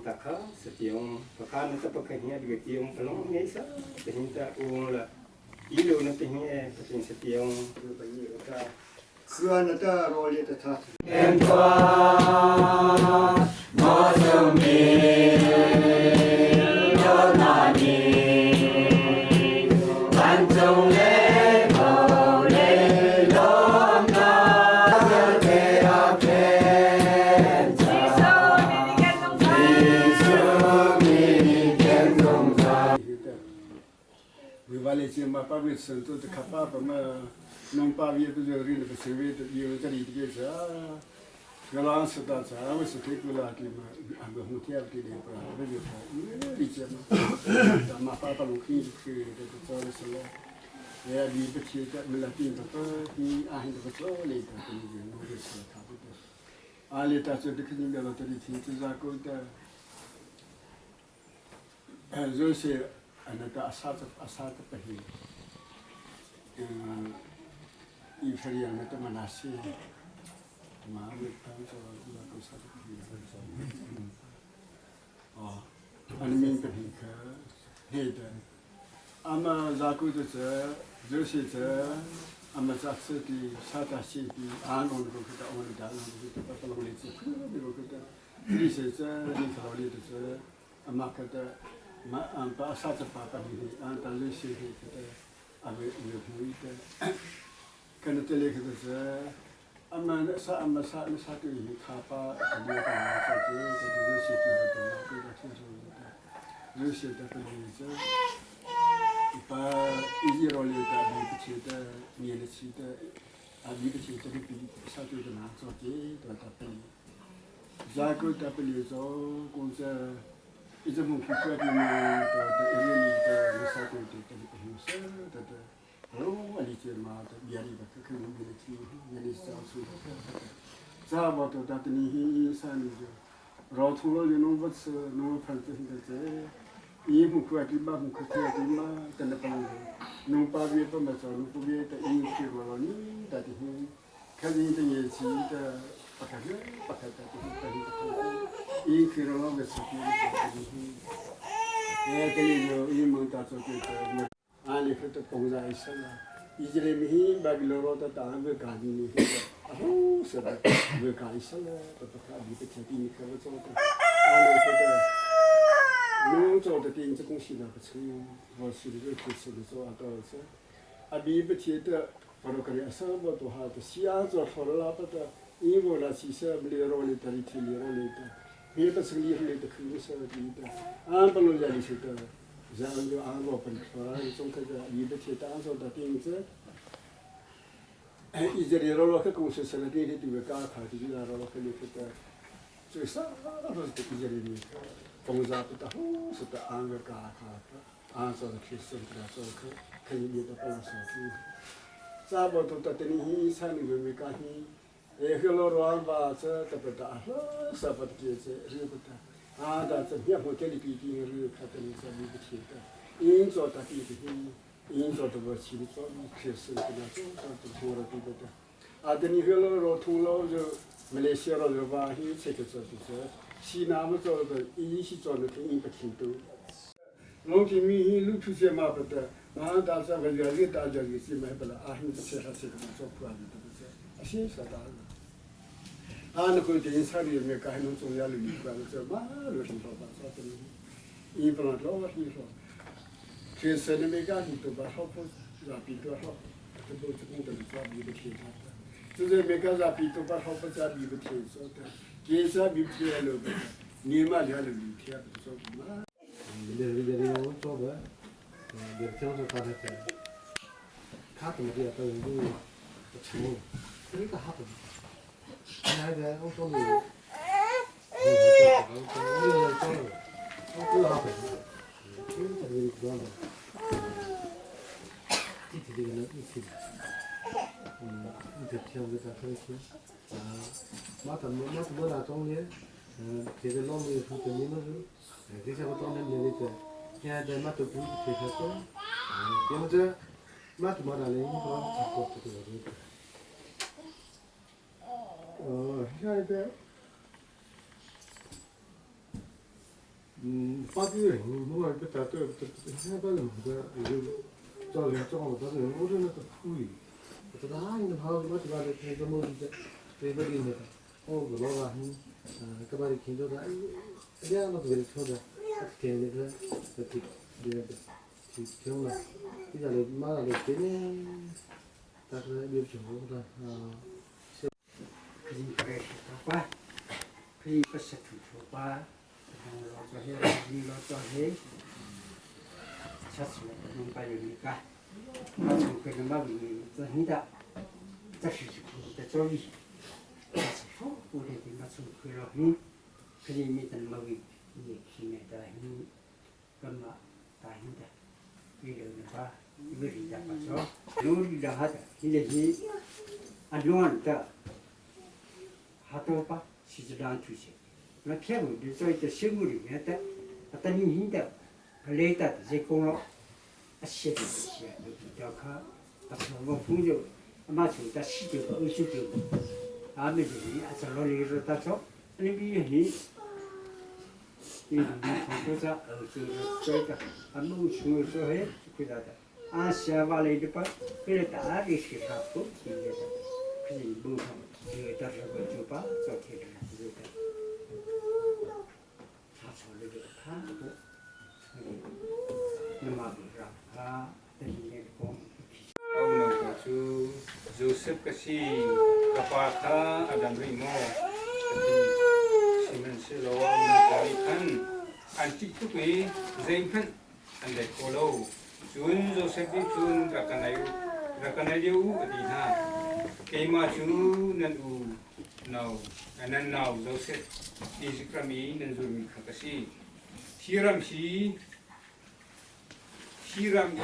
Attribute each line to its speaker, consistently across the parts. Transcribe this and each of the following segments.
Speaker 1: taka setiong pakan na tapakahnya di tiong pelong ngesa pehinta uang la ilo na pehnya pehin setiong bayi ka xưa nó ta rồi liệt thật em qua mơ sương mi nhớ na mi ban trong lễ cầu lễ đón ta thế à thế vì vậy thì mà bảo vệ sinh tồn thì khắp ba mà nông bảo vệ bây giờ riêng là sinh vệ thì nhiều cái gì cái gì cái là sự ta sẽ với sự thích là cái mà anh được một theo cái điều là bây giờ phải đi chơi mà bảo bảo lúc khi cái cho nó sẽ là để đi bất kỳ cái mình là tin đó thì anh được cho lấy cái cái gì nó được sẽ tháo được anh lấy ta cho được cái gì đó thì thì ra cũng ta rồi sẽ anh ta asat pahi inferior na ta manasi mà mình tam cho là có asat pahi anh mình pahi ka heda ama zaku de rồi sẽ ama zakse ti satasi ti an on ko ta on da on ko ta pa lo le chi ko ta ni se ni ka lo le de ama ka ta mà anh ta sát chấp pháp đi anh ta lấy xe thì cái anh ấy nhiều người ta cái nó tới cái đó anh mà sát cái gì khá pa cái gì đó cái lấy xe thì họ tới cái đó xem rồi lấy xe ta cái gì chứ pa ý rồi lấy ta bị cái chuyện ta nhiều cái chuyện ta anh bị cái chuyện ta bị sát cái đó nào cho cái đó ta bị giá cái ta bị rồi cũng sẽ 이제 뭐 국가들이 또 애들이 또 무사고 또 무사 또 너무 많이 지마 또 미아리가 그 문제지 미아리 싸우고 자 뭐또 다더니 산이죠 로토로 이놈 버스 너무 팔듯인데 이 국가들이 막 국가들이 막 때려버리고 농밥이 또 맞아 농법이 또 인기로니 다더니 가진이 예지다 바카다 이 그런 것을 얘들이요 이 문자서 그 아니 그때 봉사 있었나 이제미 바빌로로다 다음에 가지니 아우 서다 왜 가있었나 또 가비 그때니 그거 아니 그때 농조도 된지 공시나 그 뭐시를 그래서 아까서 아비부티에 바로 그래서 뭐도 하도 시야서 φορ라부터 이거라 시세 블리로리 다리티리로리다 Hebat sekali itu kerja kita. Perlu jadi kita. Jangan jo anggo perkara itu kerja kita kita ansor dating se. Ijari rolo ke kung sesala di itu beka khati juga rolo ke kita. Susah harus ijari ni. Pengza kita sudah anggo ka khata. Ansor Kristen kerja ke kini dia tak pernah Sahabat tu tadi ni sana juga ni. Kalau orang bahasa terpedah, sahabat kita ributlah. Ada setiap hotel di sini ribut ni sahaja bercerita. Ini so tapi ini so tu bercerita so Kristen kita so tu orang tu betul. Ada ni kalau orang thulau je Malaysia orang bahi sekitar tu. Cina macam tu, ini si so tu ini bercerita. Mungkin ni lucu siapa betul. Ada sahabat jadi tak jadi si macam akhir sehat macam puan tu. Asyik sahaja. Anak kau itu insari mereka hendak soal lagi kalau sebab luar biasa satu ini. Ini pernah lawat ni so. Kisah mereka itu bahasa rapi itu bahasa itu cukup terlibat di dalam. Jadi mereka rapi itu bahasa jadi betul so. Kisah bicara loh. Nima dia lebih bicara so. Dari orang coba, dari orang coba kata, kata dia tahu itu cuma ini kata. Hai cái ông cho mình ông cứ học cứ thật sự rồi thì nó ít thì theo người ta thôi chứ mắt bữa nào trong nhé thì cái lông mình không tự nhiên nó cái sao trong nên nhiều thế nghe đây mắt tôi cũng thì thật tốt nhưng mà chứ mắt mà là lấy những con chặt cột thì được hai bé
Speaker 2: 八个人，我们不打到现在人的有找人找了，但是我这那个可以，这哪有好什么地方的这么的，这个里面，哦，个老板，个把你听着的，两个都给你听着，听那个，听那个，听了，你家里马上就听呢，但是有时候的
Speaker 3: 可以不是头发，可以不是头发，老早些老早些，吃出来的弄把有那个，他从这个马尾这很大，这是在这里，这是说我的地方从回了很，可以没得马尾也去那的很，干嘛大很的，为了那个，为了那个说，努力的哈的，现在是按乱的。哈多吧，其实两出去，那偏不的在这生活里面的，他年的，他来的这功劳，写的些，都比较看，他从我朋友，马从他19、29，没就是，老李说他说，你比你，你从多少就是这个，农村说嘿，回答的，写完了的吧，回来大的是他不听的，可是不看。这个到时候就把照片这个，他说那个看不，那么让他等那个光。
Speaker 4: Au no chu Joseph kasi kapaka Adam Rimo Simon Silo no kali kan anti tu pe zain kan ande kolo chun Joseph di chun rakanayu di na kema chu nan u now anan now Joseph di sikrami nan zumi kasi hiram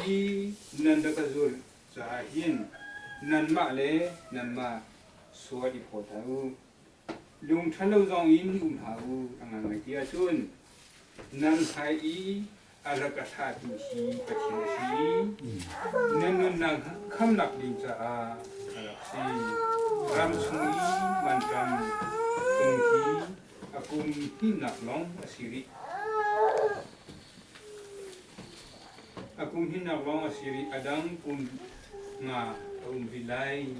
Speaker 4: i nandakazul Sahin nan ma le nan ma suwa di potau yung thalo zong in thau ang ngai tia chun nan hai i arakatha tu si pathin si nan nan kham nak ding cha a alak si ram sui man kam tung hi akum hin nak long asiri akum hin nak long asiri adang kun nga vilai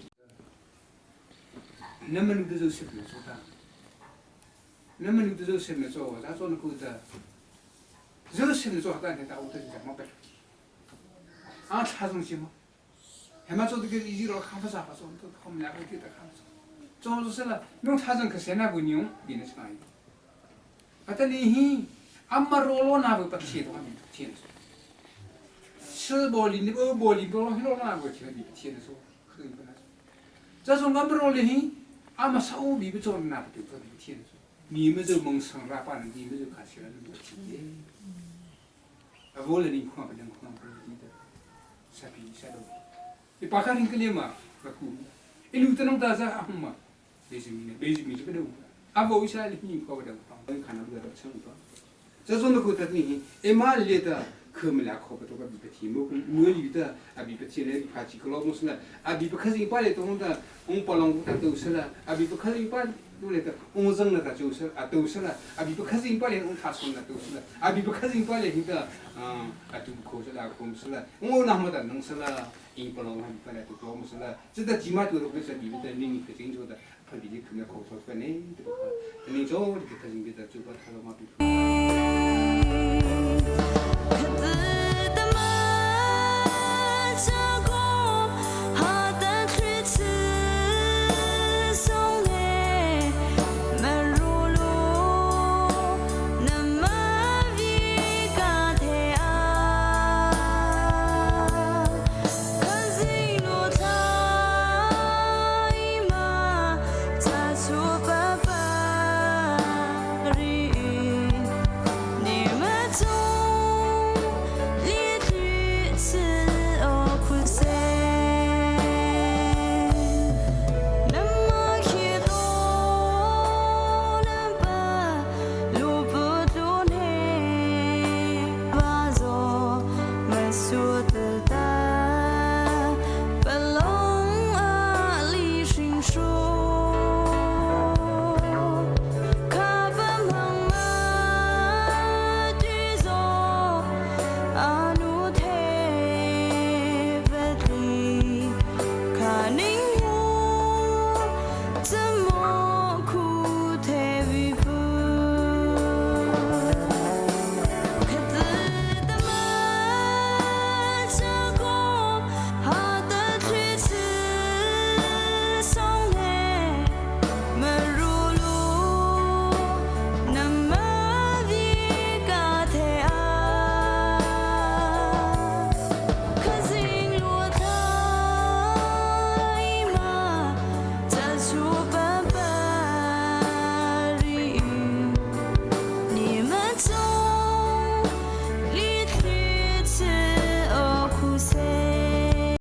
Speaker 4: naman do Joseph na so ta naman do Joseph na so ta so na ko ta Joseph na so ta ta uta ja ma pa ta song si mo hema so de ge yi ro kha fa sa fa so to khom la ge ta kha so so la no ta jang ka se na bu ni yo di na sa ai ata ni hi amma ro lo na bu pa chi to ni ti na吃玻璃，你不玻璃，不老很老难过去了，你天的说，很不难受。这种俺们老的很，俺们稍微不着那不就这个天的说，你们这蒙上拉把人，你们就看起来那么体面。我了你看不能看不你的，傻逼傻佬。你把他人个脸嘛，不哭，一路在弄大家阿嘛，别是米就不懂。阿不为啥你看不了，我看到不了成不。这种的过得你，马里的。可没俩考不到个比不提，我里的比不提嘞，怕几个老东西了，比不可是一般嘞，东的，把龙骨头都是了，比不可是一般都来的，扔了的就是都是了，比不可是一般嘞，他送的都是了，比不可是一般嘞，现在都考是了，考是了，我那么的弄是了，把龙还不来都多么是了，这个起码都不是比不得你可清楚的，他比你可能考出来呢，对吧？你说这个可是别的就把他了嘛比。